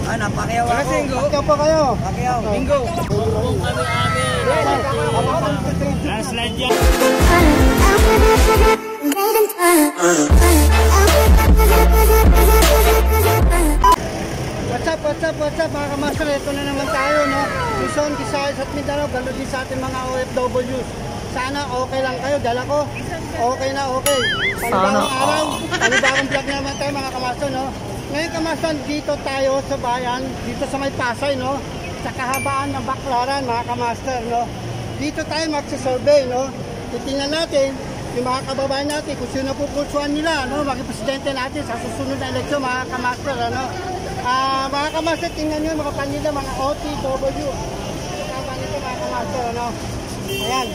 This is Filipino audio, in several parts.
Napakyaw ako. Pakyaw pa kayo. Pakyaw. Bingo. Last line yan. What's up mga kamaster, ito na naman tayo, no? Luzon, Visayas at Mindanao, gano'n din sa ating mga OFWs. Sana okay lang kayo, dala ko, okay na okay. Panibagong araw, panibagong vlog naman tayo mga kamaster, no? Ngayon kamaster, dito tayo sa bayan, dito sa may Pasay, no? Sa kahabaan ng Baclaran mga kamaster, no? Dito tayo magsasurvey, no? Titingnan natin yung mga kababayan natin kung sino pupulsuan nila, no? Maging presidente natin sa susunod na eleksyon mga kamaster, ano? Mga kamaster, tingnan nyo mga panila, mga OTW. Kasama nito mga kamaster, ano? Ayan.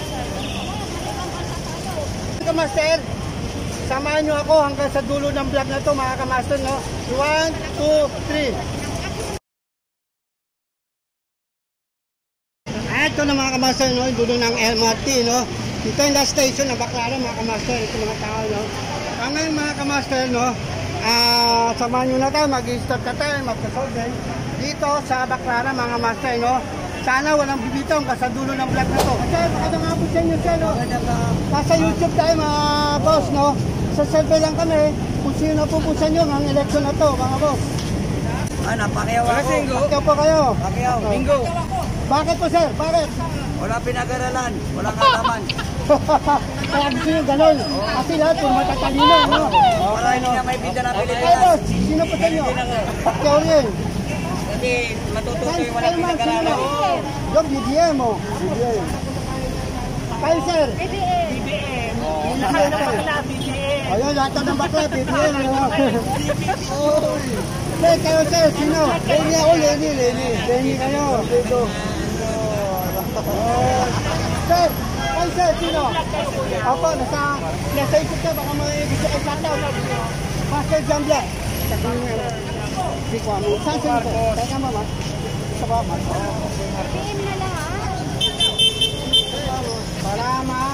Kamaster, samahan nyo ako hanggang sa dulo ng vlog na to mga kamaster, no? 1, 2, 3. Ito na mga kamaster, no? Yung dulo ng MRT, no? Ito yung last station ng Baclaran mga kamaster. Ito mga tao, no? Ngayon mga kamaster, no? Samahan nyo na tayo, mag-start na tayo, magsasolve dito sa Baclaran mga master, no? Sana walang bibitaw hanggang sa dulo ng vlog na to. Kasi makada nga po sa inyo siya, no? Nasa YouTube tayo mga boss, no? Sa survey lang kami kung sino napupusan nyo ng election na to, mga boss. Napakyaw ako. Pakyaw po kayo. Pakyaw. Bingo. Bakit po sir? Bakit? Wala pinag-aralan, walang kalaman. Kaya gusto nyo gano'n. Kasi lahat yung matatalino, no? Wala hindi na may bida na Okay, Pilipinas. boss. Sino po sa inyo? Pakyaw rin. Hindi, matututo yung walang pinag-aralan. Yung BBM, oh. BBM. Kayo, sir? BBM. Lahat ng bakla, BBM. ayun, lahat ng bakla, BBM, ano? Okay, kayo, sir, sino? Lenny ako, Lenny. Lenny kayo. Dito. Sir, kayo, sir, sino? Ako, nasa isip ka, baka may gusto kayo shoutout. Master Jambla. Hindi ko ano. Saan sino po? Teka, mama. Isa ba, mama? PM na lang, ha? Palama.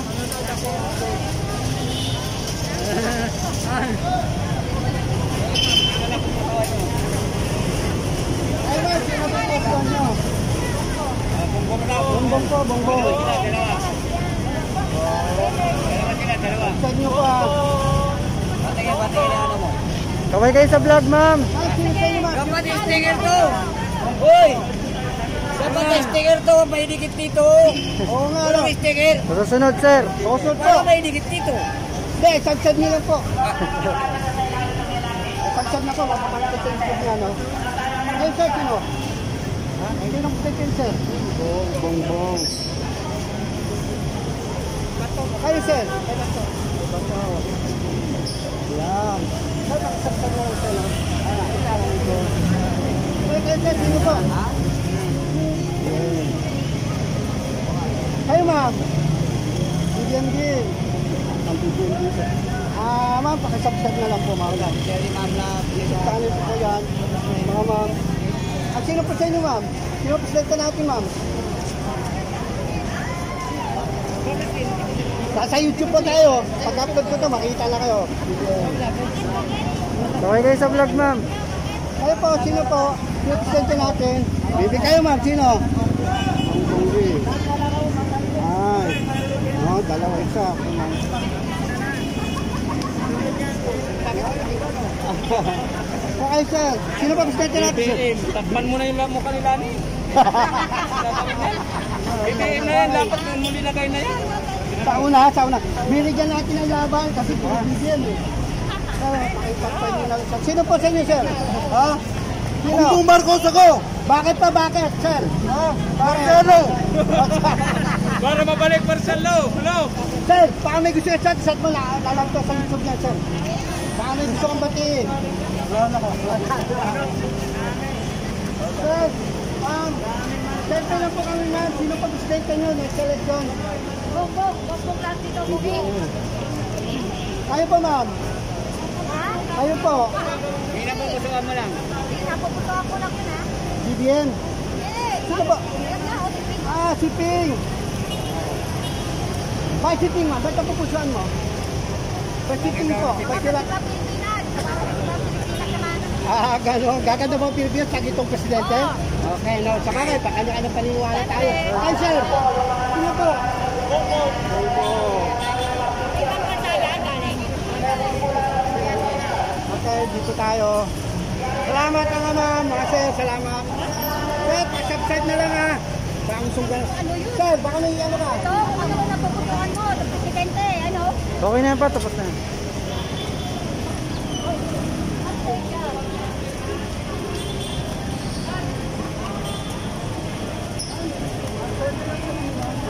Ay, ba, sino po po nyo? Bongbong po, bongbong. Saan nyo po, ha? Patingin na ano mo. Kaway kayo sa vlog, ma'am. Ay, sino sa inyo, ma'am? Dapat sticker to. Uy! Dapat sticker to, may dikit dito. Oo nga, ano? Walang sticker. Susunod, sir. Susunod po. Wala may dikit dito. Hindi, sagsad nyo lang po. Sagsad na po, mapapalapit sa YouTube niya, no? Ay, sir, sino? Hindi nang putin, sir. Bongbong. Kayo, sir. Yan. Sir, makasagsad mo lang, sir, no? Ayan, ito. Kayo, sir, sino po? Kayo, ma'am. BBM din. Ang BBM din, sir. Ma'am, pakisabsab na lang po, ma'am. Sherry ma'am na Kanin po yan. Mga ma'am. At sino po sa inyo, ma'am? Sino po presidente natin, ma'am? Sa YouTube po tayo. Pag-upload ko ito, makita na kayo. Okay kayo sa vlog, ma'am. Kayo po, sino po? Sino presidente natin? Bibi kayo, ma'am. Sino? Ang Bonggi. Ay. No, dalawa isa. Okay, sir. Sino pa presidente natin, sir? BBM. Takpan mo na yung mukha nila ni. BBM na yan. Dapat muli na kayo na yan. Sa una. Binigyan natin ang laban kasi puro BBM eh. So, pakipagpay nyo lang. Sino po sa inyo, sir? Ha? Sino? Bongbong Marcos ako. Bakit pa? Bakit, sir? Ha? Marcelo. Para mabalik Marcelo. Hello. Sir, baka may gusto ka chat mo na alam to sa YouTube niya, sir. Baka may gusto kang batiin. Wala ko. Sir, siyempre lang po kami, ma'am. Sino pa presidente nyo next election? Bongbong lang dito, Bugi. Kayo po, ma'am. Ha? Kayo po. Hindi na pupusuan mo lang. Napuputo ako lang yun, ha? BBM. Sino ba? Yan na, o, tipid. Si Ping. Bakit si Ping, ma'am? Ba't ang pupusuan mo? Ba't si Ping po? Ba't sila? Pilipinas. Pilipinas naman. Gano'n. Gaganda mo ang Pilipinas sa itong presidente? Okay, no. Sa bagay, pakanya-kanya paniniwala tayo. Ay, sir. Sino po? Okay, dito tayo. Salamat mga ma'am. Mga sir, salamat. Sir, subscribe na lang ha. Baka sunggan. Sir, baka may ano ka? Ito, kung ano na puputuan mo, ng presidente, ano? Okay na yan pa, tapos na.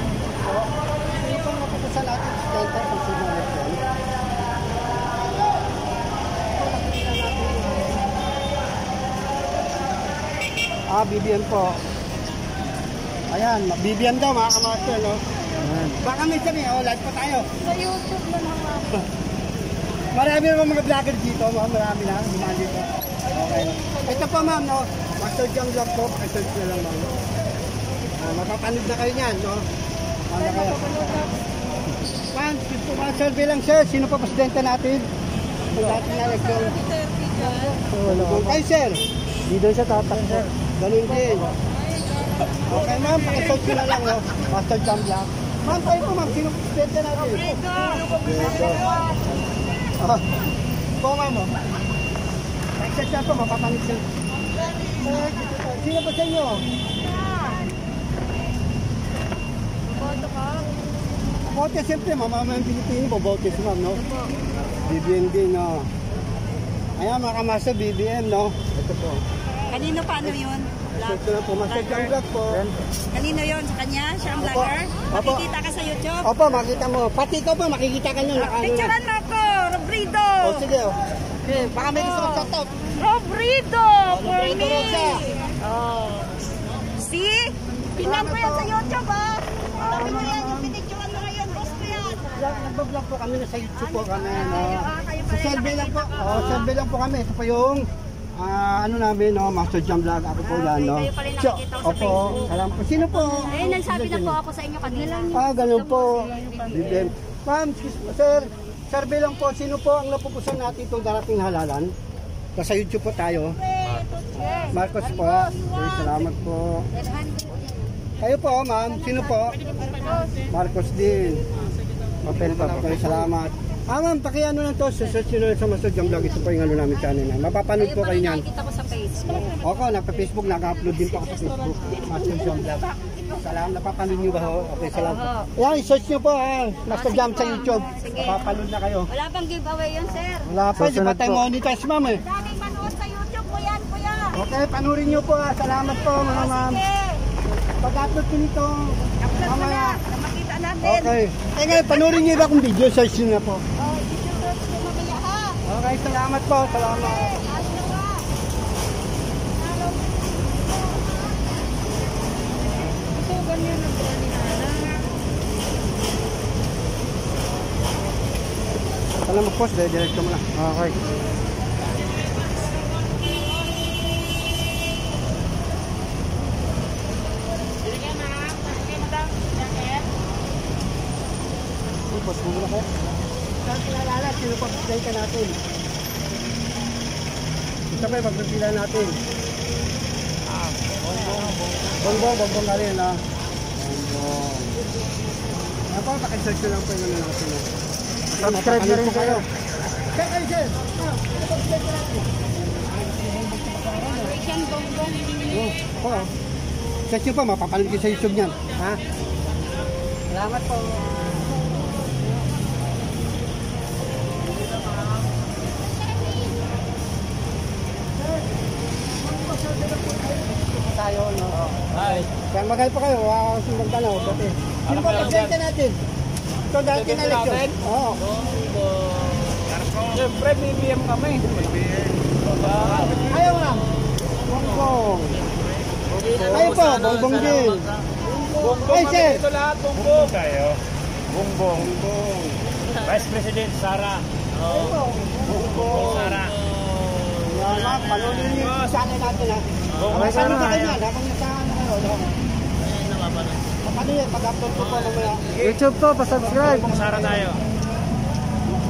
Sino pong napupusan natin presidente kung sino election? BBM po. Ayan, BBM daw mga kamaster, no? Baka may sabi, live pa tayo. Sa YouTube na naman. Marami naman mga vlogger dito, marami na, dumaan dito. Okay. Ito po ma'am, no? Master Jam Vlog po, pakisulit na lang ma'am. Mapapanood na kayo niyan, no? Ano kayo? Ma'am, survey lang sir, sino pa presidente natin? Kung natin na election. Kayo sir? Dito siya tatak sir. Ganun din. Okay ma'am, pakisulit na lang, no? Master Jam Vlog. Ma'am, kayo po ma'am, sino presidente natin? Po ma'am, no? Except siya po, mapapanood siya. Sino pa sa inyo? Boto ka? Bote, siyempre, mamamayang Pilipino, bobote si ma'am, no? BBM din, no? Ayan, mga kamasa, BBM, no? Ito po. Kanino paano yun? Ito na po, Master Jam Vlog po. Kanino yun? Sa kanya? Siya ang vlogger? Opo. Makikita ka sa YouTube? Opo, makita mo. Pati ikaw po, makikita ka nyo. Picturean mo ako! Robrido! O, sige, o. Okay, baka may gusto kong shoutout. Robrido! For Robrido me! Rosa. Oh. See? Pinan ko yan sa YouTube, ah! Sabi mo yan, yung pinicturean mo ngayon, post ko yan! Nagbablog po kami na sa YouTube po kami, no? Kayo Sa survey lang po. O, survey lang po kami. Ito po yung ano namin, no? Master Jam Vlog. Ako po yan, no? kayo pala nakikita ko sa Opo, Facebook. alam po. Sino po? Eh, nagsabi na po ako sa inyo kanila. Ganun po. BBM. Ma'am, sir, survey lang po. Sino po ang napupusan natin itong darating halalan? Sa YouTube po tayo. Marcos po. Okay, salamat po. Kayo po, ma'am. Sino po? Marcos din. Open pa po kayo. Salamat. Ma'am, pakiano lang to. Search nyo sa Master Jam Vlog. Ito po yung ano namin channel na. Mapapanood po kayo niyan. Nakikita ko sa Facebook. Ako, nagpa-Facebook. Nag-upload din po ako sa Facebook. Master Jam Vlog. Salamat. Napapanood nyo ba ho? Okay, salamat. Ayan, i-search nyo po. Master Jam sa YouTube. Napapanood na kayo. Wala bang giveaway yun, sir? Wala pa. Di ba tayo monetize, ma'am eh? Daming manood sa YouTube ko yan, kuya. Okay, panurin nyo po. Salamat po, mga ma'am. Pag-upload ko nito. Upload mo mamaya. na. Makita natin. Okay. Eh ngayon, panurin nyo iba kung video. Search nyo na po. Oh, i-search mo mamaya, ha? Okay, salamat po. Salamat. Ano ba? Ito, ganyan ang brand ni Nana. Pala mag-post, diretso mo na. Okay. Post mo muna kayo. Saan pinalala? Sino pa play ka natin? Ito pa yung pagpipila natin. Bongbong na rin, ha? Bongbong. Ano po, pakisearch lang po yung ano natin. Subscribe na rin kayo. Check kayo, sir. Ano pa play ka natin? Christian Bongbong. Oo. Search nyo pa, mapapanood kayo sa YouTube niyan. Ha? Salamat po. Tayo, no? Hi. Kaya magay pa kayo, sumbang tanaw. Sino pa presidente natin? Ito dati na eleksyon. Oo. Siyempre, BBM kami. Ayaw nga. Bongbong. Ayaw po, bongbong din. Ay, sir. Ito lahat, Bongbong. Tayo. Bongbong. Vice President Sara. Bongbong. Sara. Yan, panunin niyo yung channel natin, ha? Bongbong Saan Sara. na kayo yan? Habang nasa ano kayo, no? Paano yan? Pag-upload ko po mamaya. YouTube po, pa-subscribe. Bongbong Sara tayo.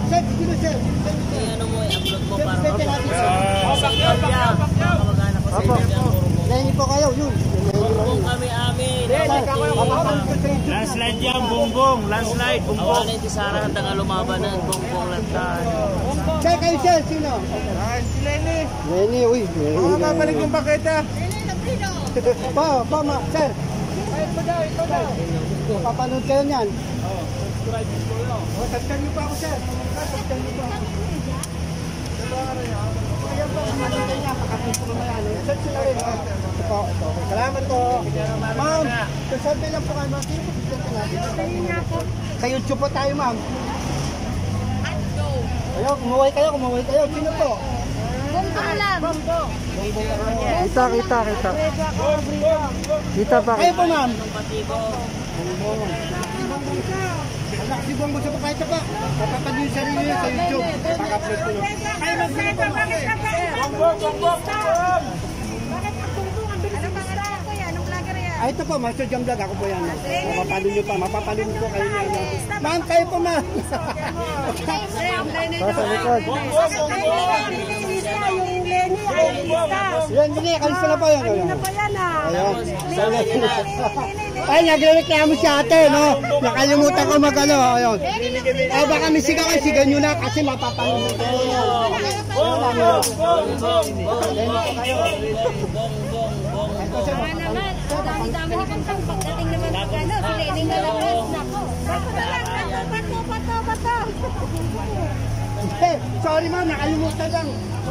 Sir, sino sir? Ano mo, i-upload mo para Presidente natin. sa Italia. Kamag-anak ko sa Italia. Lenny po kayo, yun. Bumbong kami amin. Landslide yan, Bongbong. Landslide, Bongbong. Awalan ti Sara ang tanga lumabanan. Bumbong lantan. Sir, kayo sir, sino? Si Lenny. Lenny, uy. Babalik yung paketa. Sir. Papanood kayo niyan. Subscribe niyo pa ako, sir. Subscribe niyo pa ako. Ayan po, panood kayo niya. Pakapin po naman yan. Search nyo na rin. Ito po. Salamat po. Ma'am, survey lang po kayo. Ma'am, sino po presidente natin? Sa YouTube po tayo, ma'am. Ayaw, kumuhay kayo. Sino po? Bumbong lang. Kita. Kita pa. Kayo po, ma'am. Anak, si Bongbong sa pakita pa. Papapad yung sarili niya sa YouTube. Pag-upload ko yun. Kayo mag-sino po, ma'am. Bongbong. Bakit ang bumbong? Ang bilis ng mga ko yan. Anong vlogger yan? Ito po, Master Jam Vlog. Ako po yan. Mapapalo nyo pa. Mapapalo nyo po kayo niya. Ma'am, kayo po, ma'am. Sa likod. Yan, hindi. Kalista na po yan. Ayun. Ay, nagreklamo si ate, no? Nakalimutan ko mag-ano. Ayun. Ay, baka may sigaw. Sigaw nyo na kasi mapapalo nyo. naman, ang dami-dami ni Bantang. Pagdating naman ng ano, si Lenny na lang. Nako. Bato. Hey, sorry ma'am, nakalimutan lang.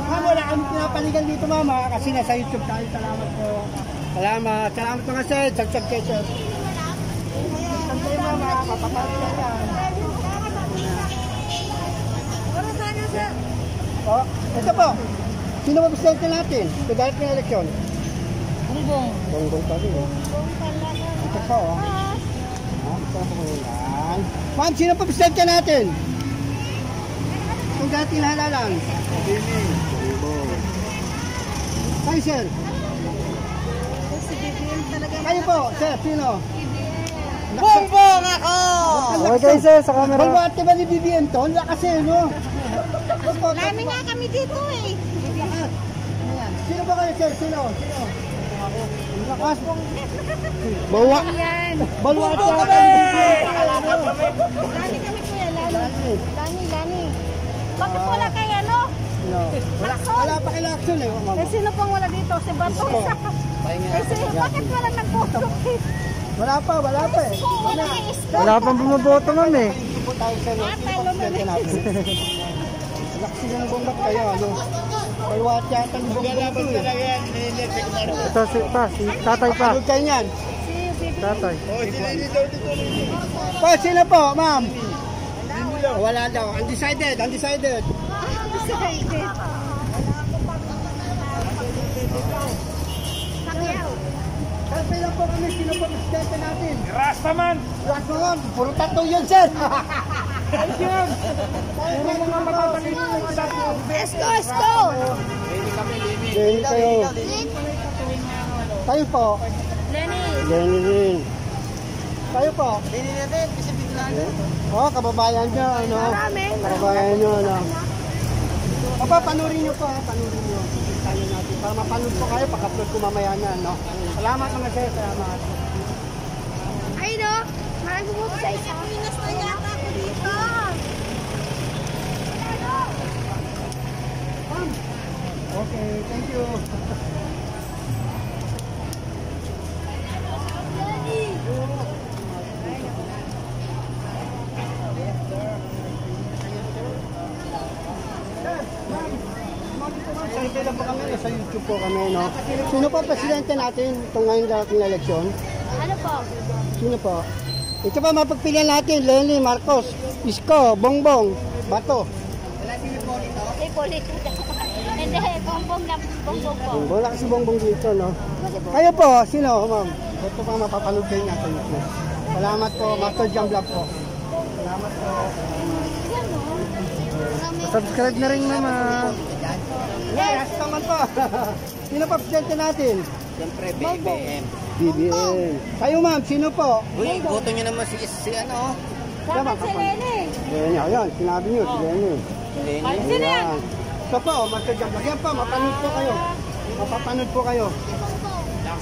Ma'am, wala kami pinapaligan dito ma'am, kasi nasa YouTube tayo. Salamat po. Salamat mga sir. Sagsag kayo sir. Santay ma'am, papapaligan yan. Oh, ito po. Sino ba presidente natin? Sa dahil ng eleksyon? Bongbong pa rin. Ito po, oh. Ito po yan. Ma'am, sino pa presidente natin? Kung dating halalan. Kayo, sir. Kayo po, sir, sino? Bumbong ako! Okay kayo, sir, sa camera. Balwate ba ni BBM to? Wala kasi, no? Marami nga kami dito eh. Sino ba kayo, sir? Sino? Lakas. Bawa. Balwate ako. Lani kami kuya, Lani. Bakit wala kayo ano? No. Wala pa kay Lacson eh. Eh sino pang wala dito? Si Bato. Bakit wala nagboto? Wala pa eh. Wala kayo isko. Wala pang bumaboto ma'am eh. Lacson yung bombat kayo, ano? Balwate yata yung bombat eh. Ito si tatay pa. Ano kayo niyan? Tatay. Pa, sino po, ma'am? Wala daw. Undecided. Sabi lang po kami, sino po presidente natin? Rastaman. Rastaman, puro tattoo yun, sir. Puro mga matatalino yung sabi. Esko! Lenny kayo. Kayo po. Lenny rin. Kayo po. Hindi natin, Pacific Land. Oh, kababayan nyo, ano? Kababayan nyo, ano? Papa, panurin nyo pa, panurin nyo. Tayo natin. Para mapanood po kayo, pag-upload ko mamaya na, no? Salamat mga sir, salamat. Ay no, marami bumuto sa isa. Pinas na yata ako dito. Okay, thank you. Sa po kami, sa YouTube po kami, no? Sino po presidente natin itong ngayon dating eleksyon? Ano po? Sino po? Ito pa mapagpilian natin, Lenny, Marcos, Isko, Bongbong, Bato. Eh, politika. Hindi, bongbong lang. Bongbong po. Wala kasi Bongbong dito, no? Kayo po, sino, ma'am? Ito pa mapapanood kayo niya sa YouTube. Salamat po, Master Jam Vlog po. Salamat po. Subscribe na rin, mama. Yes, naman po. Sino pa presidente natin? Siyempre, BBM. BBM. Kayo ma'am, sino po? Uy, boto nyo naman si ano? Tama, Si Lenny. Lenny, ayan, sinabi niyo, si Lenny. Sino yan? Ayan. Ito po, Master Jam Vlog. Yan po, mapanood po kayo. Mapapanood po kayo.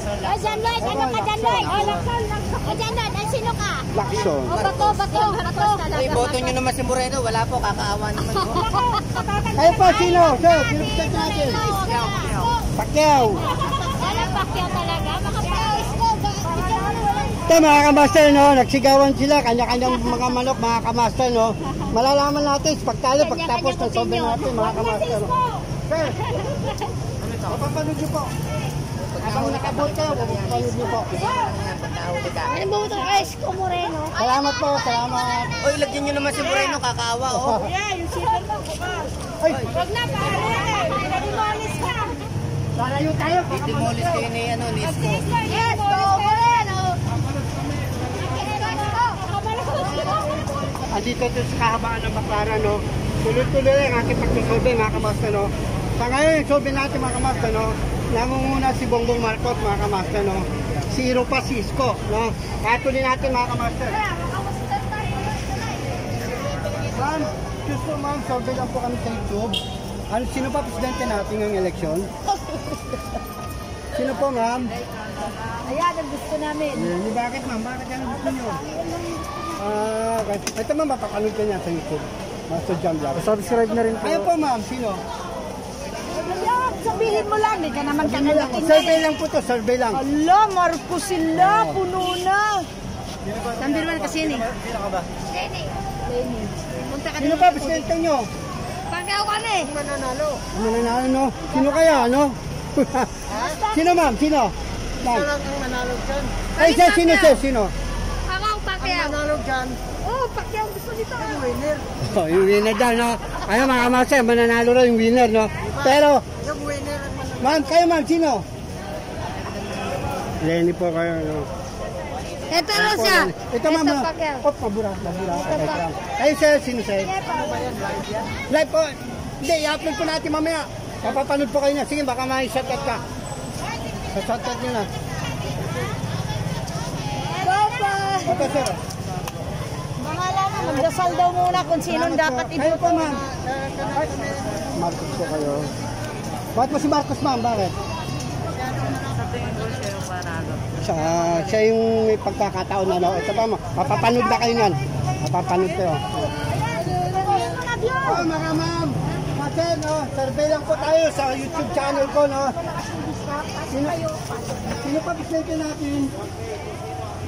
O, John Lloyd. Ano ka, John Lloyd? O, Lakson. O, John Lloyd. Ay, sino ka? Lakson. O, bato. Iboto nyo naman si Moreno. Wala po, kakaawa naman po. Kayo po, sino? Sir, sino po natin? Pacquiao. Walang Pacquiao talaga. Ito mga kamaster, no? Nagsigawan sila, kanya-kanyang mga manok, mga kamaster, no? Malalaman natin, pagtalo, pagtapos ng sobrang natin, mga kamaster. No? Sir, mapapanood niyo po. Habang nakabot kayo, mapapanood niyo po. Ano ba ito? Ay, Isko Moreno. Salamat po, salamat. Oy, lagyan nyo naman si Moreno. Kakaawa, oh. Ay, Huwag na, pare. Demolis ka. lalayo tayo. Demolis kayo ni, ano, ni Isko. Yes, Isko Moreno. Andito ito sa kahabaan ng Baclaran, no? Tuloy-tuloy ang ating pagsusobe, mga kamaster, no? Sa ngayon, yung sobe natin, mga kamaster, no? Nangunguna si Bongbong Marcos, mga kamaster, no? Zero pa si Isko, no? Patuloy natin, mga kamaster. Ma'am, gusto ma'am, sobe lang po kami sa YouTube. Ano, sino pa presidente natin ng eleksyon? Sino po, ma'am? Ayan, ang gusto namin. Bakit, ma'am? Bakit yan ang gusto nyo? Ito ma'am, mapapanood ka niya sa YouTube. Master Jam Vlog. Subscribe na rin po. Ayun po ma'am, sino? Ayan, sabihin mo lang. Hindi ka naman kanalaking. Survey lang po to, survey lang. Ala, Marcos sila. Puno na. Number 1 kasi yun eh. Sino ka ba? Lenny. Punta ka Sino pa, presidente nyo? Pagkaw kami. Mananalo, no? Sino kaya, no? Sino ma'am, sino? Ma'am. Ang manalo dyan. Ay, sir, sino, sir, sino? Ako ang Pacquiao. Manalo dyan. Oh, Pacquiao gusto nito. Winner. Oh, yung winner dyan, no? Ayun, mga kamaster, mananalo rin yung winner, no? Pero, Yung winner ang manalo. ma'am, kayo ma'am, sino? Lenny po kayo, no? Ito na siya. Ito ma'am, no? Pacquiao. Oh, mabura. Ay, sir, sino, sir? Live po. Hindi, i-upload po natin mamaya. Papapanood po kayo niya. Sige, baka may shoutout ka. Shoutout nyo na. Papa. Ito, sir. Bahala na. Magdasal daw muna kung sinong dapat Kayo po, iboto. ma'am. Marcos po kayo. Bakit po si Marcos, ma'am? Bakit? Siya yung may pagkakataon na, no? Ito pa, ma'am. Papapanood na kayo niyan. Papapanood kayo. Oh, mga ma'am. Kasi, no? Survey lang po tayo sa YouTube channel ko, no? Sino pa presidente natin?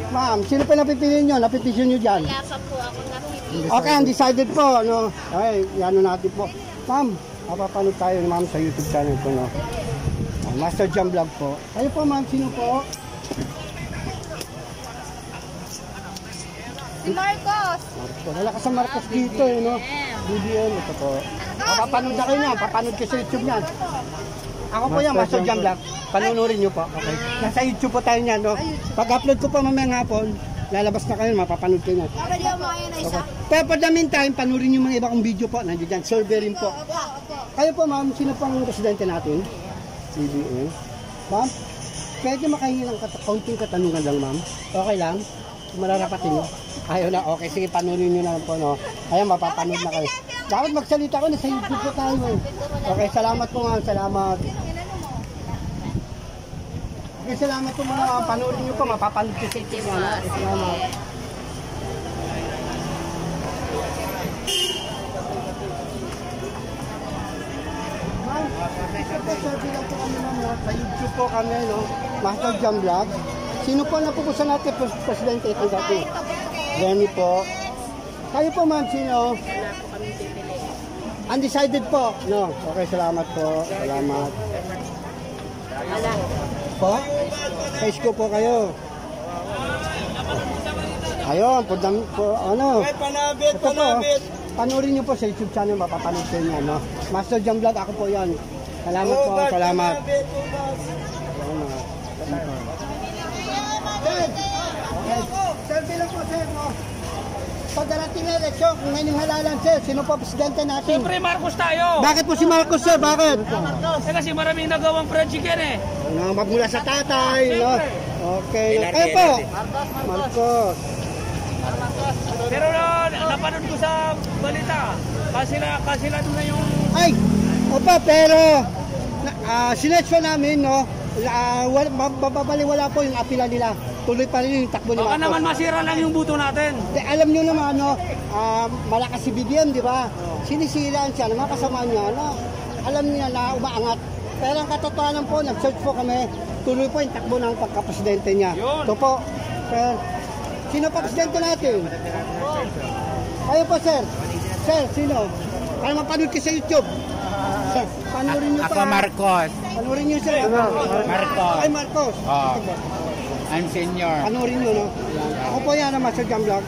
Ma'am, sino pa napipili nyo? Napipisyon nyo dyan? Wala pa po ako napipili. Okay, undecided po, no? Okay, yan natin po. Ma'am, mapapanood tayo, ma'am, sa YouTube channel ko, no? Master Jam Vlog po. Kayo po, ma'am, sino po? Si Marcos. Marcos. Wala ka sa Marcos dito, eh, no? BBM, ito po. Mapapanood na kayo niyan, papanood kayo sa YouTube niyan. Ako po yan, Master Jam Vlog. Panunurin nyo po, okay? Nasa YouTube po tayo niyan, no? Pag-upload ko po mamayang hapon, lalabas na kayo, mapapanood kayo niyan. Pwede mo kayo na isa? Pero for the meantime, panurin yung mga iba kong video po. Nandiyo dyan. Survey rin po. Kayo po, ma'am, sino pang presidente natin? CBA. Ma'am, pwede makahingi ng kaunting katanungan lang, ma'am? Okay lang? Mararapatin nyo? Ayaw na. Okay, sige, panurin nyo na lang po, no? Ayan, mapapanood na kayo. Dapat magsalita ko na sa YouTube po tayo, eh. Okay, salamat po, ma'am. Salamat. Okay, salamat po, ma'am. Panurin nyo po. Mapapanood ko sa YouTube, ma'am. Okay, salamat. Sabi lang po kami, ma'am, no? Sa YouTube po kami, no? Master Jam Vlog. Sino po napupusan natin presidente ito dati? Lenny po. Kayo po, ma'am, sino? Undecided po. No? Okay, salamat po. Salamat. Po? Kay Isko po kayo. Ayun, po, ano? Panabit, Ito po, panurin niyo po sa YouTube channel, mapapanood ko niya, no? Master Jam Vlog, ako po yan. Salamat po, salamat. Okay, selfie lang po, sir, no? Pag darating na eleksyon, kung ngayon yung halalan, sir, sino po presidente natin? Siyempre Marcos tayo. Bakit po si Marcos, sir? Bakit? Kasi maraming nagawang fried chicken eh. No, magmula sa tatay, no? Okay. Kayo po? Marcos. Pero napanood ko sa balita. Kasila doon na yung... Ay, opa, pero sinetsyo namin, no? Wala po yung apila nila. Tuloy pa rin yung takbo ni Baka Marcos. naman masira lang yung buto natin. Alam nyo naman, no? Malakas si BBM, di ba? Sinisilaan siya, mga kasama niya, no? Alam niya na umaangat. Pero ang katotohanan po, nag-search po kami, tuloy po yung takbo ng pagka-presidente niya. Yun. Ito po, sir. Sino pa presidente natin? Kayo po, sir. Sir, sino? Para mapanood kayo sa YouTube. Sir, panoorin niyo pa. Ako Marcos. Panoorin niyo, sir. Marcos. Ay, Marcos. Oh. Ito po. I'm senior. Panoorin niyo, no? Ako po yan, Master Jam Vlog.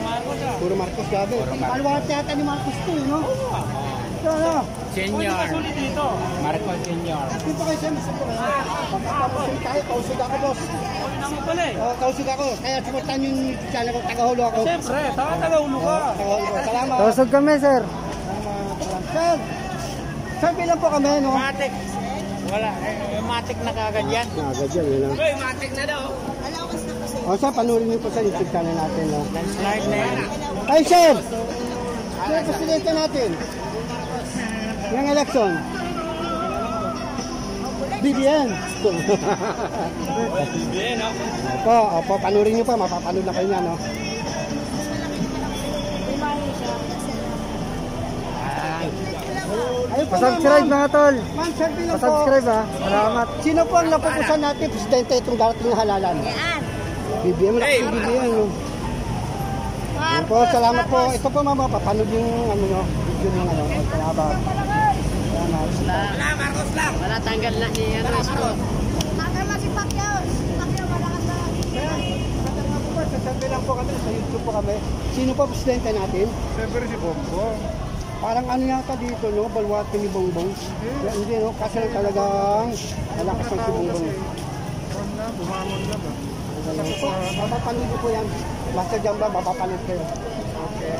Marcos ah. Puro Marcos, gabi. Paluwat yata ni Marcos to, no? Ito, no? Senior. Sulit dito. Marcos senior. Dito kayo, sir. Masa po kayo. Pagkapamusin tayo, kausog ako, boss. Uli naman pala eh. Kausog ako. Kaya supportan yung channel ko, tagahulo ako. Siyempre, taga-ulo ka. Tagahulo ko. Salamat. Kausog kami, sir. Salamat. Sir, sir, bilang po kami, no? Matik. Wala. Matik na kagad yan. Agad yan, yun, no? Uy, matik na daw. O, sir, panoorin niyo po sa YouTube channel natin, no? Landslide na yan. Ay, sir! Sir, presidente natin. Yung election. BBM. Bien, no? Opo, panoorin niyo pa, mapapanood na kayo niya, no? Ayun po, Pasubscribe ma'am. mga tol. Ma'am, sir, bilang po. Pasubscribe ha. Salamat. Sino po ang napupusan natin, presidente, itong darating na halalan? Yan. BBM, BBM, no? Ayun po, salamat po. Ito po, ma'am, papanood yung, ano, no? Video yung, ano, salamat. Salamat. Wala tanggal na ni ano. Tagal na si Pacquiao. Pacquiao, malakas na. Sasabi lang po kami, sa YouTube po kami. Sino po presidente natin? Siyempre si Bongbong. Parang ano yata dito, no? Balwate ni Bongbong. Hindi, no? Kasi lang talagang malakas ang si Bongbong. Bumamon na ba? Mapapanood ko po yan. Master Jamba, mapapanood kayo. Okay.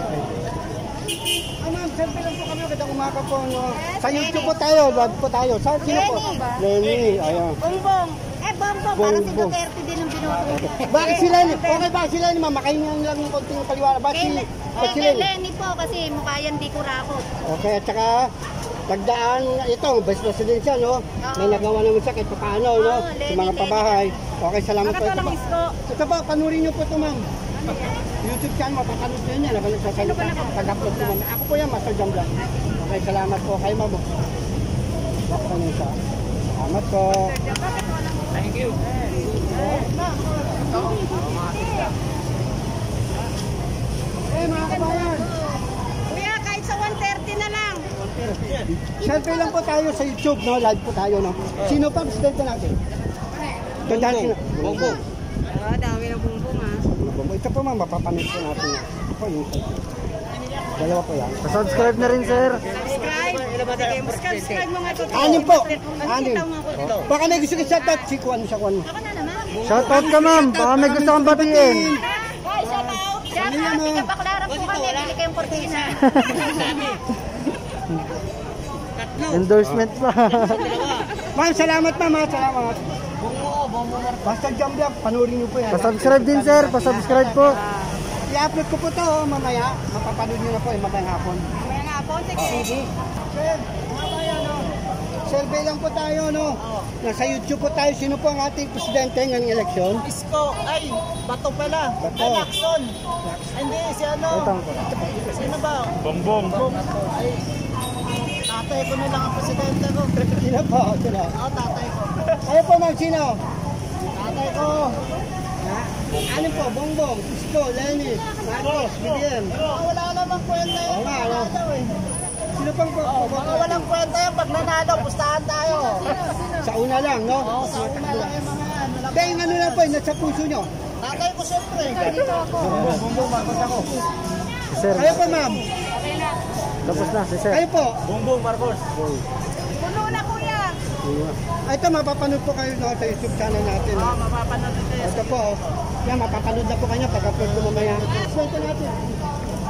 Ay, ma'am, siyempre lang po kami. Kada umaga po, no? Sa YouTube po tayo, live po tayo. Sa sino po? Lenny. Ayan. Bongbong. Bongbong. Parang si Bongbong. Duterte din ang binuto. Bakit sila ni? Okay ba sila ni ma'am? Makahingan lang ng konting paliwara. Bakit sila ni? Lenny po kasi mukha yan di kurakot. Okay, at saka tagdaan ito, vice presidential, no? May nagawa naman siya kahit paano, no? Sa mga pabahay. Okay, salamat po. Ito po. Ito po, panurin niyo po ito, ma'am. YouTube channel, mapapanood niyo niya. Laban nagsasalita. Pag-upload ko, ma'am. Ako po yan, Master Jam Vlog. Okay, salamat po. Kayo, ma'am. Bakit ano siya? Salamat po. Thank you. Eh, mga kabayan. Kuya, kahit sa 130 na lang. Selfie lang po tayo sa YouTube, no? Live po tayo, no? Sino pa presidente natin? Bongbong. Dami na bongbong ha. Ito po, ma'am, mapapanood po natin. Ito po yung dalawa po yan. Pasubscribe na rin, sir. Subscribe. Subscribe mo nga ito. Anim po. Anim. Kita mo ako ito. Baka may gusto ka shoutout, si Kuan, siya Kuan. Ako na naman. Shoutout ka, ma'am. Baka may gusto kang batiin. Hi, shout out. Shout out. Ikapaklaran po kami. Bili kayong kortina. Endorsement pa. Ma'am, salamat ma'am, salamat. Basta Jam Vlog, panoorin niyo po yan. Pasubscribe din, sir. Pasubscribe po. I-upload ko po ito, mamaya. Mapapanood niyo na po, mamayang hapon. Mamaya nga po. Sir, mga bayan, no? Survey lang po tayo, no? Nasa YouTube po tayo. Sino po ang ating presidente ngayong eleksyon? Isko. Ay, bato pala. Bato. Lacson. Hindi, si ano. Sino ba? Bongbong. Ay, tatay ko na lang ang presidente ko. Sino po? Sino? Oo, tatay ko. Kayo po, ma'am, sino? Tatay ko. Ano po? Bongbong, Isko, Lenny, Marcos, BBM. Wala namang kwenta yun. Oo nga, ano? eh. Sino pang po? Baka walang kwenta yan. Pag nanalo, pustahan tayo. Sa una lang, no? Oo, sa una lang yung mga yan. Dahil ano lang po, nasa puso nyo. Tatay ko siyempre. Dito ako. Bongbong, Marcos ako. Si sir. Kayo po, ma'am. Tapos na, si sir. Kayo po. Bongbong Marcos. Puno na kuya. Ito, mapapanood po kayo no, sa YouTube channel natin. Oo, mapapanood ito yan. Ito po, yan, mapapanood na po kayo pag-upload ko mamaya. Ito natin.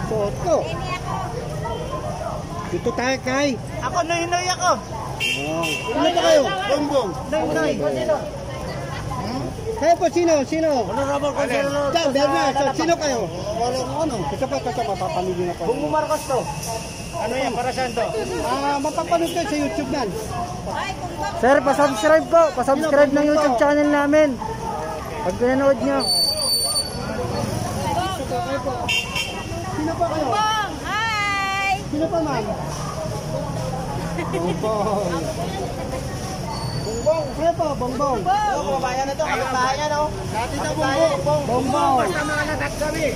Suot ko. Dito tayo kay. Ako, noy-noy ako. Ano ba kayo? Bongbong. Noy-noy. Kayo po, sino? Honorable Consuelo. Bernard, sino kayo? Walang ano. Ito pa, mapapanood na po. Bungo Marcos to. Ano yan? Para saan to? Mapapanood kayo sa YouTube yan. Sir, pasubscribe po. Pasubscribe ng YouTube channel namin. Pag pinanood nyo. Sino pa kayo? Hi! Sino pa, ma'am? Bongbong. Kayo po, Bongbong. Bayan na to. Kapit-bahay yan o. Dati na Bongbong. Basta mga lagat kami.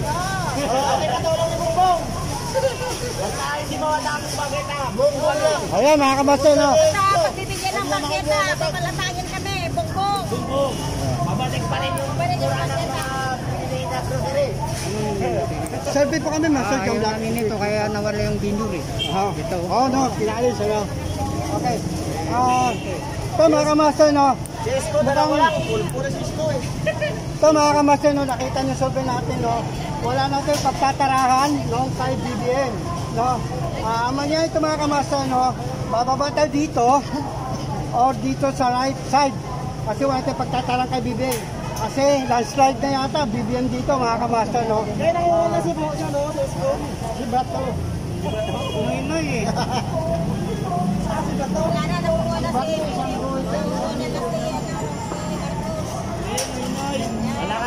Ate katulong ni Bongbong. Basta hindi mawala ang bageta. Bongbong lang. Ayan, mga kamaster, no? Pagbibigyan ng paketa, papalatayin kami, bongbong. Bongbong. Mabalik pa rin yung Balik yung paketa. pinita grocery. Selfie po kami, Master John Black. Nito kaya nawala yung bindur eh. No, pinalis, ano? Okay. Ito, mga kamaster, no? Si Isko, dalawa lang. Puro si Isko eh. Ito, mga kamaster, no? Nakita niyo survey natin, no? Wala natin pagtatarahan noong 5 BBM, no? Manya ito, mga kamaster, no? Bababa tayo dito or dito sa right side. Kasi wala tayong pagtatarang kay BBM. Kasi landslide na yata, BBM dito, mga kamaster, no? Kaya nangungunan si Bo siya, no? Si Isko. Si Bato. Unoy-noy eh. Wala na nakukuha na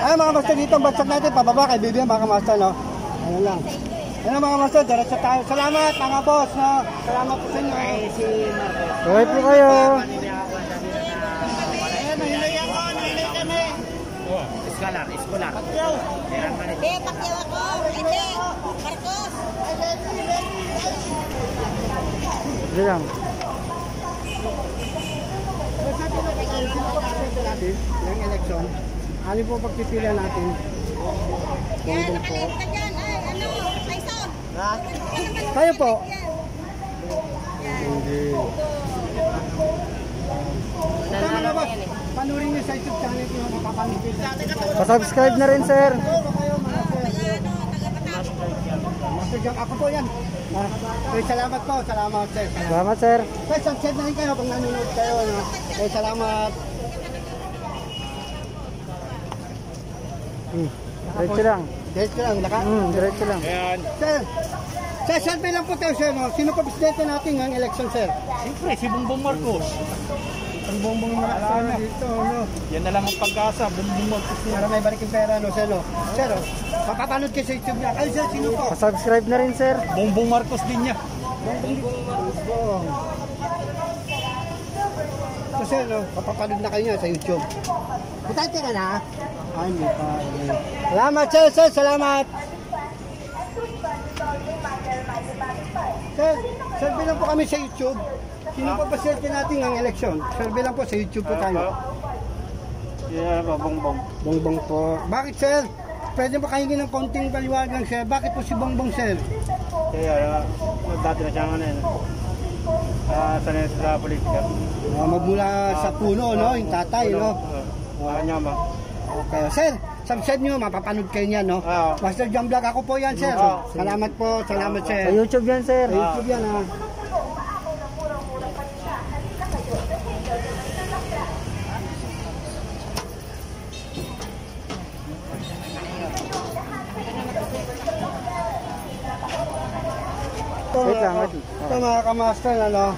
Ay, mga master, dito ang bagsak natin, pababa kay BBM, mga master, no? Ayun lang. Ayun, mga master, diretso tayo. Salamat, mga boss, no? Salamat po sa inyo. Buhay po kayo. Iskolar. Hindi, pakyaw ako. Hindi, Marcos. Hindi lang. Yung election, ano po pagpipila natin? Yan, nakalit ka dyan. Ay, ano, Tyson. Kayo po. Tama boss. Panurin niyo sa YouTube channel ko, mapapanood ko. Pasubscribe na rin, sir. Master John, ako po yan. Salamat po, salamat sir. Salamat, sir. Guys, subscribe na rin kayo kung nanonood kayo. No? Salamat. Diretso lang. Diretso lang, Diretso lang. Sir, sa selfie lang po tayo, sir. No? Sino pa presidente natin ng election, sir? Siyempre, si Bongbong Marcos. Ang bongbong na dito, no? Yan na lang ang pag-asa, Bongbong Marcos. Para may balik yung pera, no, sir, no? Sir, oh, mapapanood kayo sa YouTube niya. Ay, sir, sino po? Pasubscribe na rin, sir. Bongbong Marcos din niya. Bongbong. So, sir, no, mapapanood na kayo niya sa YouTube. Butante ka na? Ay, hindi pa. Salamat, sir, sir, salamat. Sir, survey lang po kami sa YouTube. Sino po pasyente natin ang eleksyon? Survey lang po sa YouTube po tayo. Yeah, Bongbong. Bongbong po. Bakit, sir? Pwede ba kayo ng konting paliwanag lang, sir? Bakit po si Bongbong, sir? Kaya, dati na siyang ano yun. Sanay sa politika. Magmula sa puno, no? Yung tatay, no? Kanya ba? Okay. Sir, subscribe nyo, mapapanood kayo niyan, no? Master John Vlog, ako po yan, sir. Salamat po, salamat, sir. Sa YouTube yan, sir. Sa YouTube yan, ha? Wait lang, wait. Ito mga kamaster, ano,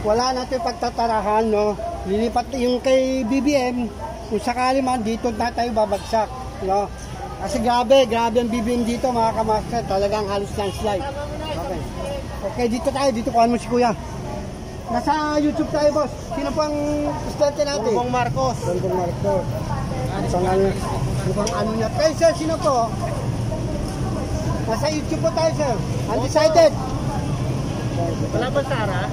wala natin pagtatarahan, no? Lilipat yung kay BBM, kung sakali man, dito na tayo babagsak, no? Kasi grabe ang BBM dito mga kamaster, talagang halos landslide. Okay. Okay, dito kuhaan mo si Kuya. Nasa YouTube tayo, boss. Sino pang presidente natin? Bongbong Marcos. Bongbong Marcos. Mukhang ano niya. Kaya sir, sino po? Nasa YouTube po tayo, sir. Undecided. Wala ba Sara?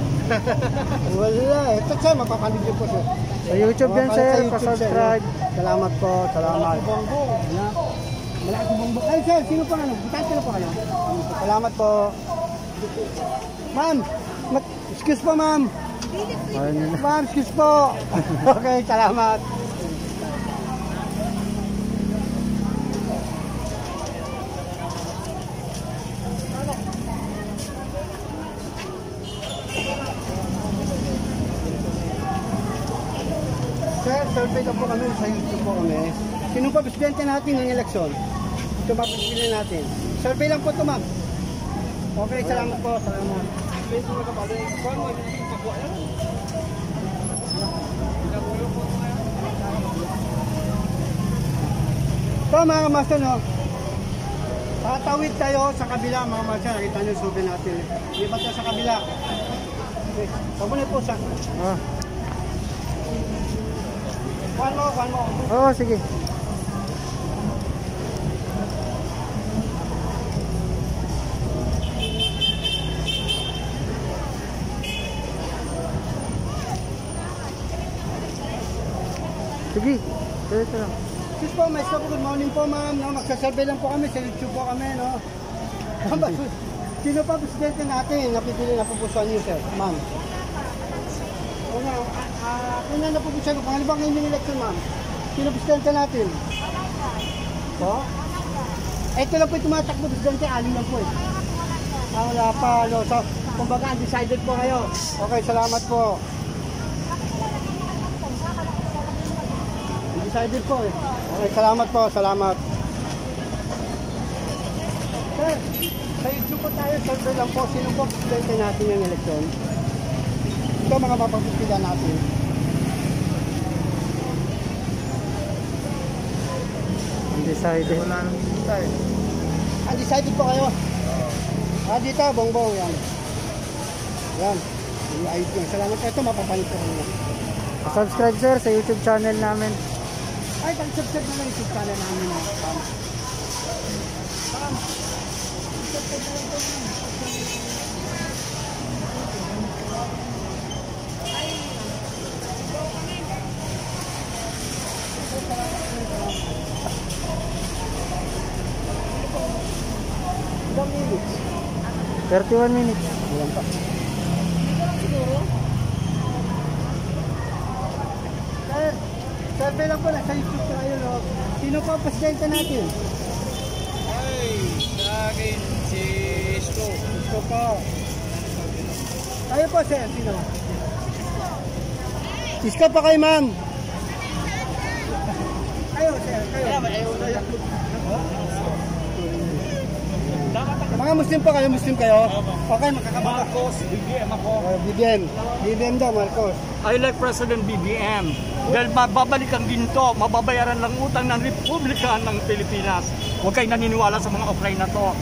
Wala. Ito, sir, mapapanood niyo po, sir. Sa YouTube yan, sir. Pasubscribe. Salamat po, salamat. Bongbong. Malaki si Bongbong. Ay, sir, sino po ano? Butante na po kayo. Salamat po. Ma'am, excuse po, ma'am. Ma'am, excuse po. Okay, salamat. Sir, Nagsasurvey ka po kami sa YouTube po kami. Sino pa presidente natin ng eleksyon? Ito ba pipili natin? Survey lang po ito, ma'am. Okay, salamat po. Salamat. Ito mga kamaster, no? Tatawid tayo sa kabila mga kamaster. Nakita nyo yung survey natin. Lipat tayo sa kabila. Okay. Pabunay po siya. One more. Oo, sige. Sige, ito lang. Sis po, may stop. Good morning po, ma'am. No, magsasurvey lang po kami. Sa YouTube po kami, no? Sino pa presidente natin? Napipili na pupusuan niyo, sir, ma'am. Kung na napupusuan ko, kung ano bang inyong election, ma'am? Sino presidente natin? Po? Ito lang po yung tumatakbo presidente. Aling lang po eh. Wala pa, no? So, kumbaga, undecided po kayo. Okay, salamat po. Undecided po eh. Okay, salamat po, salamat. Sir, sa YouTube po tayo, survey lang po, sino po presidente natin yung eleksyon? Ito mga mapapipila natin. Undecided. Wala nang decide. Undecided po kayo? Dito, bongbong yan. Yan. Yung ayos nyo. Salamat po ito, mapapalit po kayo. Subscribe sir sa YouTube channel namin. Ay, pag-subscribe na lang YouTube channel namin. Ilang minutes? 31 minutes. Ilang pa. Sir, survey lang po na sa YouTube tayo, no? Sino po ang presidente natin? Ay, sa akin, si Isko. Gusto po. Tayo po, sir. Sino? Isko pa kayo, ma'am. Kayo, sir. Kayo. Mga Muslim po kayo, Muslim kayo? Okay, makakabala. Marcos, BBM ako. BBM daw, Marcos. I like President BBM. Dahil mababalik ang ginto, mababayaran lang utang ng Republika ng Pilipinas. Huwag kayo naniniwala sa mga Ukraine na to.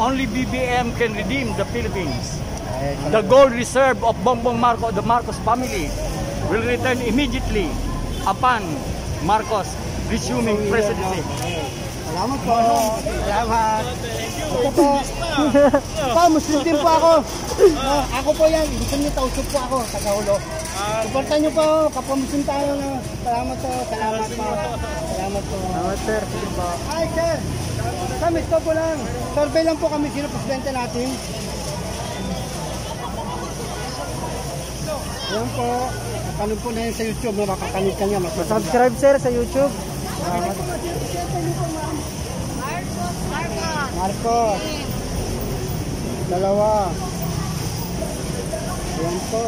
Only BBM can redeem the Philippines. The gold reserve of Bongbong Marcos, the Marcos family, will return immediately upon Marcos resuming presidency. Salamat po. Salamat. Ito po. Pa, Muslim din po ako. Ako po yan. Gusto niyo tausok po ako. Tagaulo. Supportan niyo po. Kapwa Muslim tayo. No? Salamat po. Salamat po. Salamat po. Salamat sir. Sige po. Hi, sir. Kami, stop po lang. Survey lang po kami. Sino presidente natin? Yan po. Kapanin po na yun sa YouTube. Makakapanin ka niya. Subscribe sir sa YouTube. Marcos. Dalawa. Yan po.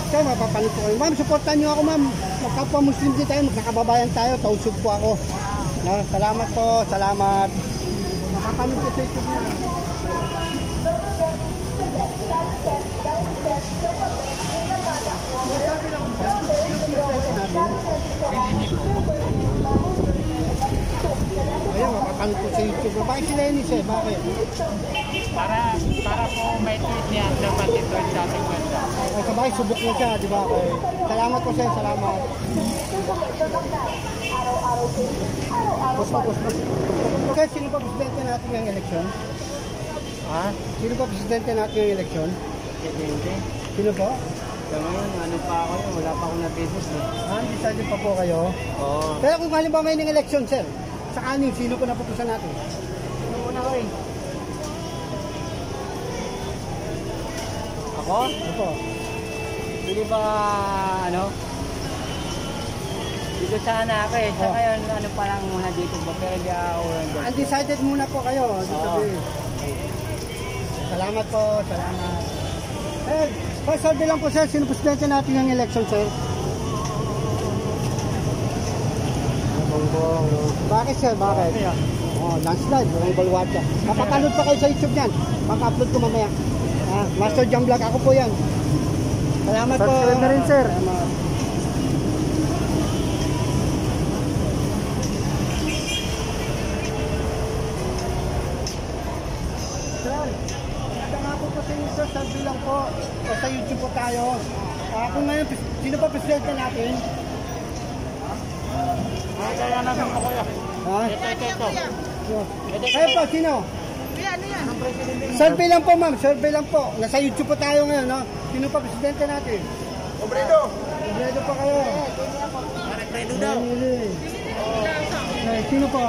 Kaya mapapalit po kayo. Ma'am, supportan niyo ako, ma'am. Magkapwa-Muslim din tayo. Magkakababayan tayo. Tausog po ako. Salamat po. Salamat. Mapapalit po sa YouTube na. Ayan, mapapalit po sa YouTube. Bakit sila yun, sir? Bakit? Para po may tweet niya dapat ito sa ating banda. Ay, sabay, subok niya siya, di ba? Okay. Salamat po, sir. Salamat. Post. Okay, sino pa presidente natin yung eleksyon? Ha? Sino pa presidente natin yung eleksyon? Presidente? Sino po? Sa ngayon, ano pa ako yun? Wala pa akong na-business eh. Decided pa po kayo? Oo. Pero kung halimbawa may ng eleksyon, sir, sa kanin, sino po napupusan natin? Ano muna ko eh? Ako? Ano po? Hindi ba, ano? Dito sana ako eh. Sa ngayon, ano pa lang muna dito ba? Pero di ako nandun. Undecided muna po kayo. Oo. Salamat po. Salamat. Sir, pasaldi lang po, sir. Sino presidente natin yung election, sir? Bongbong, no? Bakit sir? Bakit? Oh, landslide, walang balwata. Mapapanood pa kayo sa YouTube niyan. Maka-upload ko mamaya. Master Jam Vlog, ako po yan. Salamat po. Subscribe na rin, sir. Salamat. Sir, ito nga po sa inyo sir, sabi lang po. O sa YouTube po tayo. Kung ngayon, sino pa presidente natin? Kaya natin po kuya. Ha? Ito. Kayo po, sino? Survey lang po ma'am, survey lang po. Nasa YouTube po tayo ngayon, no? Sino pa presidente natin? Obredo. Obredo pa kayo. Obredo daw. Sino po?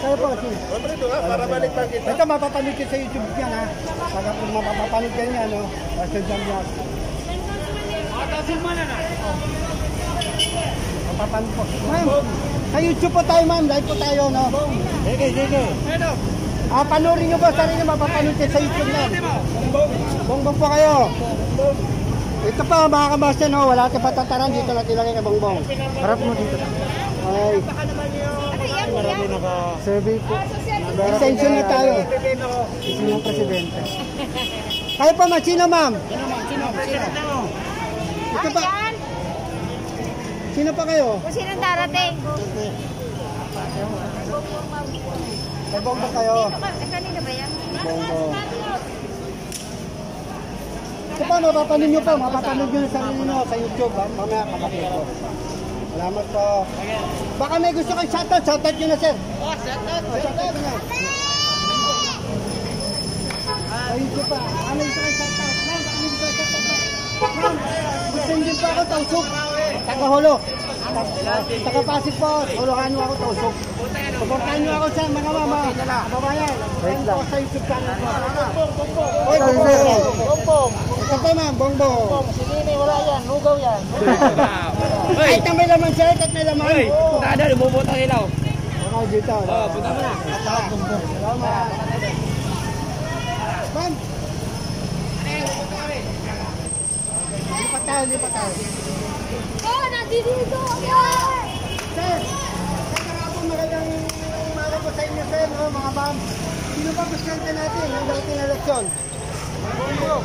Kayo po, sino? Obredo ha, para balik pa kita. Ito, mapapanood kayo sa YouTube yan, ha? Pag mapapanood kayo yan, no? Master Jam Vlog. Mapapanood po. Ma'am, sa YouTube po tayo, ma'am. Live po tayo, no? Sige. Panoorin nyo ba sarili, mapapanood kayo sa YouTube na. Bongbong po kayo. Ito pa, mga kamaster, no? Wala tayong patataran. Dito natin lang yung bongbong. Harap mo dito. Ay, Marami naka... Survey po. extension na tayo. Sino yung presidente? Kayo pa, ma'am. Sino, ma'am? Ito pa. Sino pa kayo? Kung sinong darating? May bongbong kayo. Kanino ba yan? Bongbong. Ito pa, mapapanood nyo po. Mapapanood nyo sa sarili nyo sa YouTube. Mamaya kapatid ko. Salamat po. Baka may gusto kang shoutout. Shoutout nyo na, sir. Shoutout nyo na. Sa YouTube pa. May gusto kang shoutout. Ma'am, baka may gusto kang shoutout. Ma'am, gusto din pa ako, Tausok. Tagahulo. Tagapasig po. Huluhan nyo ako, Tausok. Supportahan nyo ako sa mga kababayan. Wait lang. Sa YouTube channel ko. Oy, sir. Ito pa, ma'am, bongbong. Sige, wala yan. Lugaw yan. Kahit na may laman, sir. Kahit may laman. Tada, lumubot ang ilaw. Okay, dito. Punta mo na. Salamat. Ma'am. Lipat tayo. Oh, nandito! Sir, kaya po magandang umaga po sa inyo, sir, no, mga ma'am. Sino pa presidente natin ng dating eleksyon? Bongbong.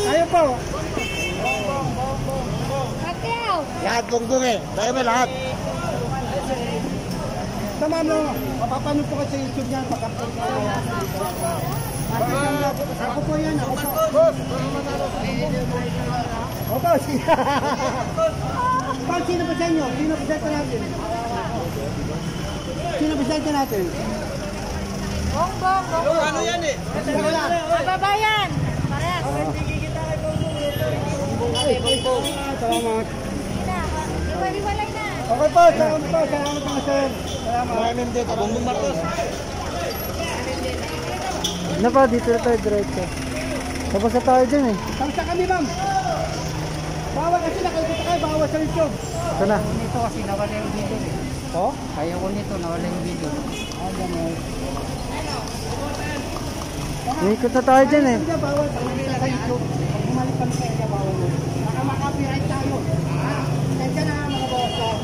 Tayo po. Mateo! Lahat bongbong eh. Tayo ba lahat? Sa ma'am, no, mapapanood po kayo sa YouTube niyan. Pagkapit ko na. Ako po yan. Ako po. Opo, siya. Pag sino ba sa inyo? Sino presidente natin? Sino presidente natin? Bongbong! Ano yan eh? Kababayan! Parehas! Salamat. Iwalay na! Okay po, salamat po. Salamat po, sir. Salamat. Maraming dito, Bongbong Marcos. Ano pa, dito na tayo diretso. Tapos na tayo dyan eh. Samsa kami, ma'am. Bawa kasi nakikita kayo, bawa sa YouTube. Ito na. Nito kasi nawala yung video eh. Oh? Ayaw ko nito, nawala yung video. Ganun. Ikot na tayo dyan eh. Hindi bawal sa YouTube. Pag bumalik kami sa ito, bawal mo. Baka makapiright tayo. Tensya na mga boss.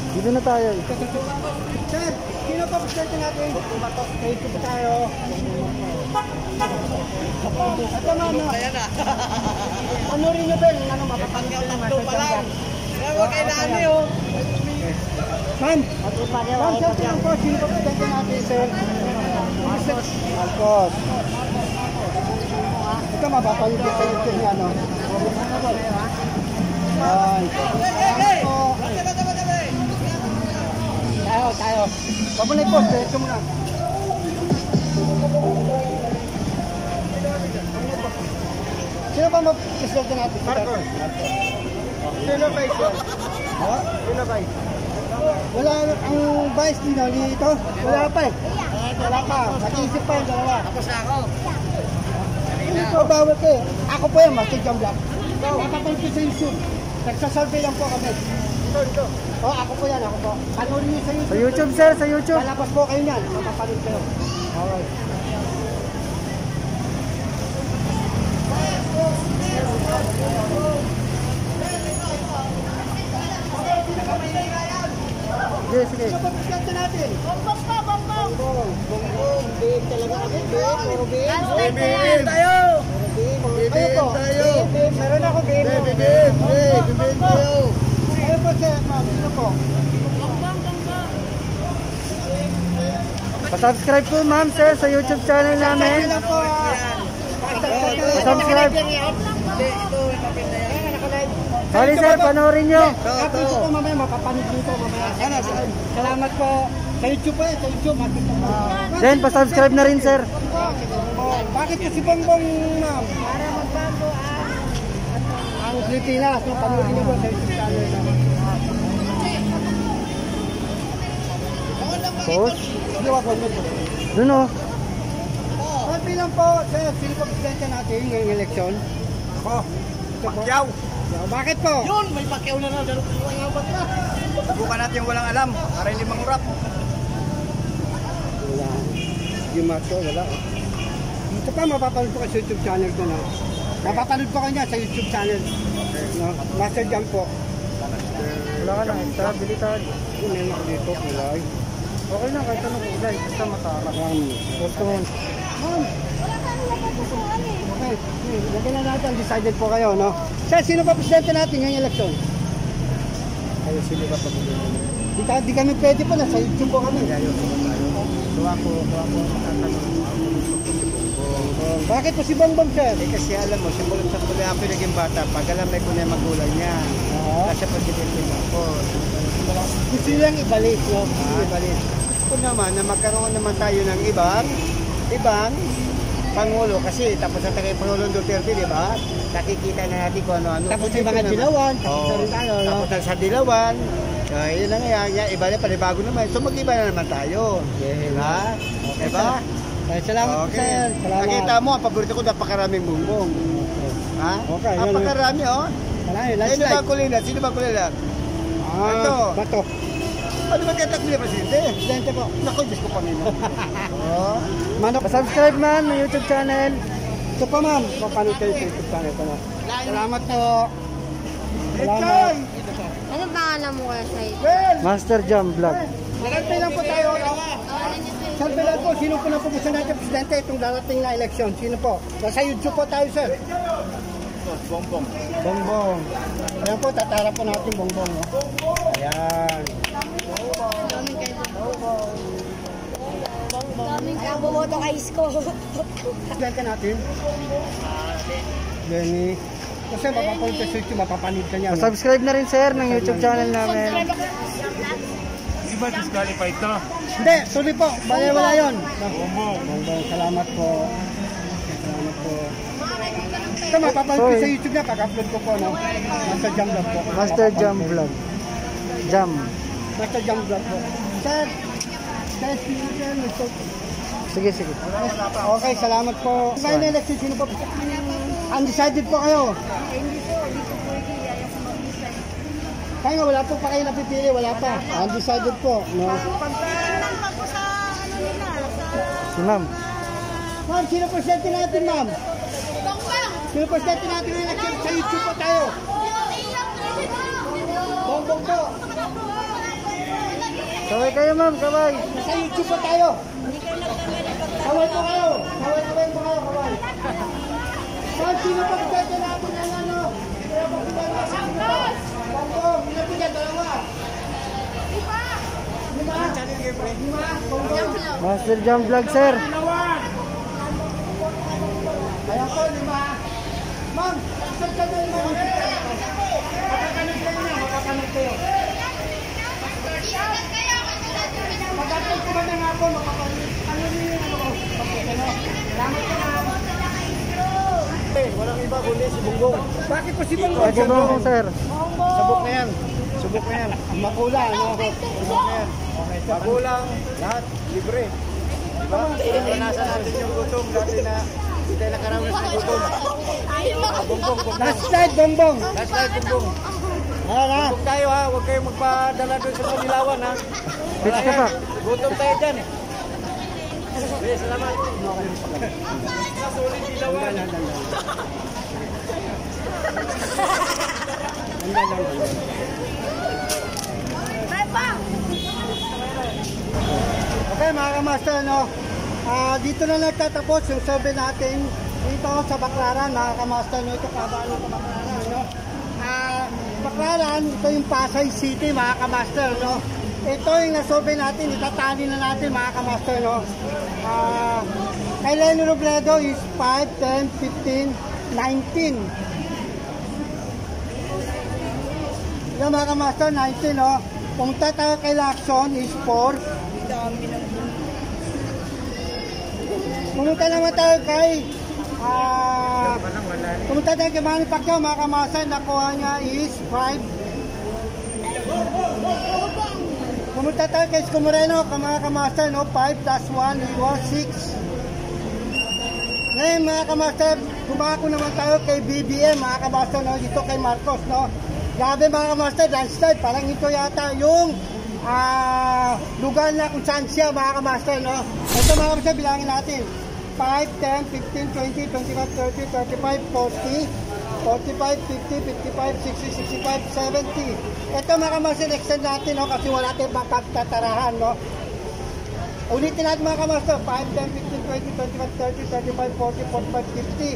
Dito na tayo. Sir, sino pa presidente natin? Sa YouTube pa tayo. Ito ma'am, no? Ano rin nyo ba? Ano mapapanggaw tatlo pa lang. Huwag kailangan niyo. Ma'am, sir, lang po. Sino pa presidente natin, sir? Marcos. Ito mapapanood sa YouTube niya, no? Ay. Tayo. Pabulay po, diretso muna. Sino ba mag-presidente natin? Marcos. Sino vice yun? Sino vice? Wala, ang vice dito? Wala pa eh. Wala pa. Nag-iisip pa yung dalawa. Tapos na ako. Hindi po bawal ko eh. Ako po yan, Master Jam Vlog. Mapapanood ko sa YouTube. Nagsasurvey lang po kami. Ito. Oh, ako po yan, ako po. Panoorin niyo sa YouTube. Sa YouTube, sir, sa YouTube. Lalabas po kayo niyan. Mapapanood kayo. Alright. Sige, sige. Sino pa presidente natin? Bongbong po, bongbong. Bongbong, big talaga kami, big, puro big. BBM tayo! Kayo po, big, meron ako big. Big tayo. Kayo po, sir, ma'am, sino po? Pa-subscribe po ma'am sir sa YouTube channel namin. Sino po? Pa-subscribe. Sorry sir, panoorin nyo. Ito po mamaya, mapapanig dito mamaya. Salamat po. Sa YouTube po sa YouTube. Makita po. Then, pa-subscribe na rin sir. Bakit ko si Bongbong, ma'am? Para magbago ang Pilipinas. Panoorin niyo po sa YouTube channel namin. Post. Hindi ako nito. Dun o. At bilang po, sir, sino po presidente natin ngayong eleksyon? Ako. Pacquiao. Bakit po? Yun, may Pacquiao na dalo ko ang abat na. Subukan natin walang alam para hindi mangurap. Wala. Hindi mato, wala. Ito pa, mapapanood ko sa YouTube channel ko na. Mapapanood ko kanya sa YouTube channel. No? Master Jam po. Wala ka lang, extra abilitad. Yung meron ako dito, kulay. Okay lang, kahit anong kulay. Basta matara. Post mo. Ma'am. Okay, lagyan na natin. Decided po kayo, no? Sir, sino pa presidente natin ngayong eleksyon? Kayo sino ba pag-ulit? Di kami pwede po, nasa YouTube po kami. Tuwa ko matatanong. Bakit po si Bongbong, sir? Kasi alam mo, simulan sa tuloy ako yung naging bata. Pag alam na ko na yung magulang niya. Kasi presidente na ako. Gusto nilang ibalik, no? Ibalik. Ito naman na magkaroon naman tayo ng ibang Pangulo kasi tapos sa tagay Pangulong Duterte, di ba? Nakikita na natin kung ano-ano. Tapos yung mga dilawan, tapos na rin tayo, no? Tapos sa dilawan, yun lang yan, iba na panibago naman. So mag-iba na naman tayo. Diba? Diba? Salamat po, sir. Salamat. Nakita mo, ang paborito ko napakaraming bumbong. Ha? Okay, yan. Napakarami, oh. Salamat, Sino ba kulilat? Sino ba kulilat? Ito. Bato. Ano ba tatakbo niya, Presidente? Presidente po. Naku, Diyos ko Panginoon. Oh. Manok. Pa-subscribe ma'am ng YouTube channel. Ito pa, ma'am. Mapanood kayo sa YouTube channel ko na. Salamat po. Echay! Ano pangalan mo kaya sa Master Jam Vlog. Nagantay lang po tayo. Sir Belal po, sino po na po gusto natin presidente itong darating na eleksyon? Sino po? Nasa YouTube po tayo, sir. Bongbong. Bongbong. Ayan po, tatara po natin Bongbong. No? Ayan. daming kaboboto kay Isko? Presidente natin. Lenny. Kasi mapapanood ka sa YouTube, mapapanood ka niya. No? Pa-subscribe na rin sir ng YouTube channel namin. Di ba disqualified to? Hindi, tuloy po. Wala yun. Bongbong. Bongbong, salamat po. Salamat po. Ito, mapapanood ko sa YouTube na pag-upload ko po. No? Master Jam Vlog po. Master Jam Vlog. Jam. Master Jam Vlog po. Sir, Sige, sige. okay, salamat po. Final election, sino po? Undecided po kayo. Hindi po pwede. Ayaw ko mag-decide. Kaya nga, wala po pa kayo napipili, wala pa. Undecided po. No? Pagkailan pa po sa ano nila? Si ma'am. Ma'am, sino presidente natin, ma'am? Bongbong! Sino presidente natin ng election? Sa YouTube po tayo. Bongbong po. Kaway kayo ma'am, kaway. Sa YouTube po tayo. Kaway po kayo. Kaway po kayo, kaway. Ma'am, sino presidente natin ng ano? Bongbong, ilan po yan? Dalawa. Lima. Bongbong. Master Jam Vlog sir. Ayan po, lima. Ma'am, saan ka na lima? Makakanig kayo na, makakanig kayo. Mag-upload ko ba na nga po, makakanig. Ano niyo yung ano? Salamat po, ma'am. Walang iba kundi si Bongbong. Bakit po si Bongbong? Pwede ba ako sir? Subok na yan. Subok na yan. Makula, ano? Subok na yan. Magulang, lahat, libre. Diba? Naranasan natin yung gutom dati na hindi tayo nakaranas ng gutom. Bongbong. Last slide, Bongbong. Last slide, Bongbong. Hala. Huwag tayo ha, huwag kayong magpadala doon sa Panilawan ha. Pitch ka pa. Gutom tayo dyan. Okay, salamat. Nasulit Ilawan. Handa lang. Bye, pa! Okay mga kamaster, no? Dito na nagtatapos yung survey natin dito sa Baclaran, mga kamaster, no? Ito kabaan ng Baclaran, no? Baclaran, ito yung Pasay City, mga kamaster, no? Ito yung na-survey natin, itatali na natin, mga kamaster, no? Kay Lenny Robredo is 5, 10, 15, 19. Yan mga kamaster, 19, no? Kung tayo kay Lacson is 4. Pumunta naman tayo kay pumunta tayo kay Manny Pacquiao, mga kamaster, nakuha niya is 5. Pumunta tayo kay Isko Moreno, mga kamaster, no? 5 plus 1 equals 6. Ngayon mga kamaster, bumako naman tayo kay BBM, mga kamaster, no? Dito kay Marcos, no? Grabe mga kamaster, landslide, parang ito yata yung lugar na kung saan siya, mga kamaster, no? Ito mga kamaster, bilangin natin. 5, 10, 15, 20, 25, 30, 35, 40, 45, 50, 55, 60, 65, 70. Ito mga kamaster, extend natin, no? Kasi wala tayong mapagtatarahan, no? Ulitin natin mga kamaster, 5, 10, 15, 20, 25, 30, 35, 40, 45, 50,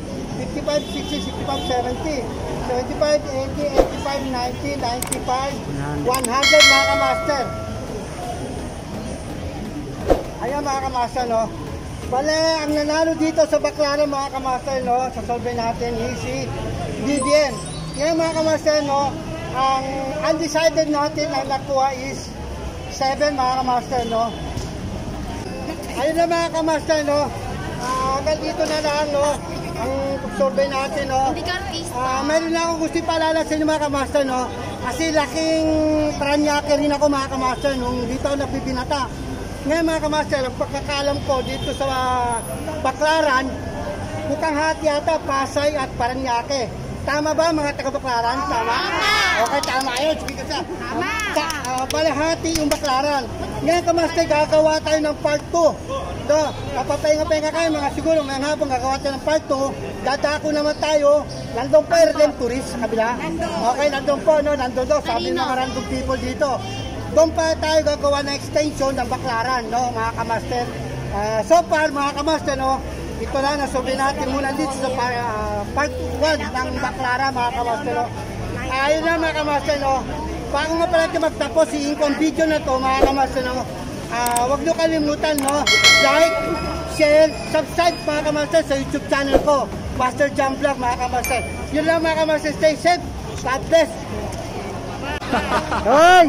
55, 60, 65, 70, 75, 80, 85, 90, 95, 100 mga kamaster. Ayan mga kamaster, no? Bale, ang nanalo dito sa Baclaran mga kamaster, no? Sa survey natin is si BBM. Ngayon mga kamaster, no? Ang undecided natin ang nakuha is 7 mga kamaster, no? Ayun na mga kamaster, no? Hanggang dito na lang, no? Ang survey natin, no? Meron na akong gusto ipaalala sa inyo mga kamaster, no? Kasi laking pranyake rin ako mga kamaster nung dito ako nagpipinata. Ngayon mga kamaster, ang pagkakalam ko dito sa Baclaran, mukhang hati yata Pasay at Paranaque. Tama ba mga taga-Baclaran? Tama? Okay, tama yun. Sige ka siya. Balahati yung Baclaran. Ngayon kamaster, gagawa tayo ng part 2. Kapapahinga-pahinga kayo mga siguro, mga hapon gagawa tayo ng part 2. Dadako naman tayo. Nandun po yung Redemptorist sa kabila. Okay, nandun po, no? Nandun daw. Sabi ng mga random people dito. Doon pa tayo gagawa ng extension ng Baclaran, no, mga kamaster. So far, mga kamaster, no, ito lang, nasurvey natin muna dito sa part 1 ng Baclaran, mga kamaster, no. Ayun na, mga kamaster, no. Bago nga pala magtapos si income video na to, mga kamaster, no, huwag nyo kalimutan, no, like, share, subscribe, mga kamaster, sa YouTube channel ko, Master Jam Vlog, mga kamaster. Yun lang, mga kamaster, stay safe, God bless. Hoy!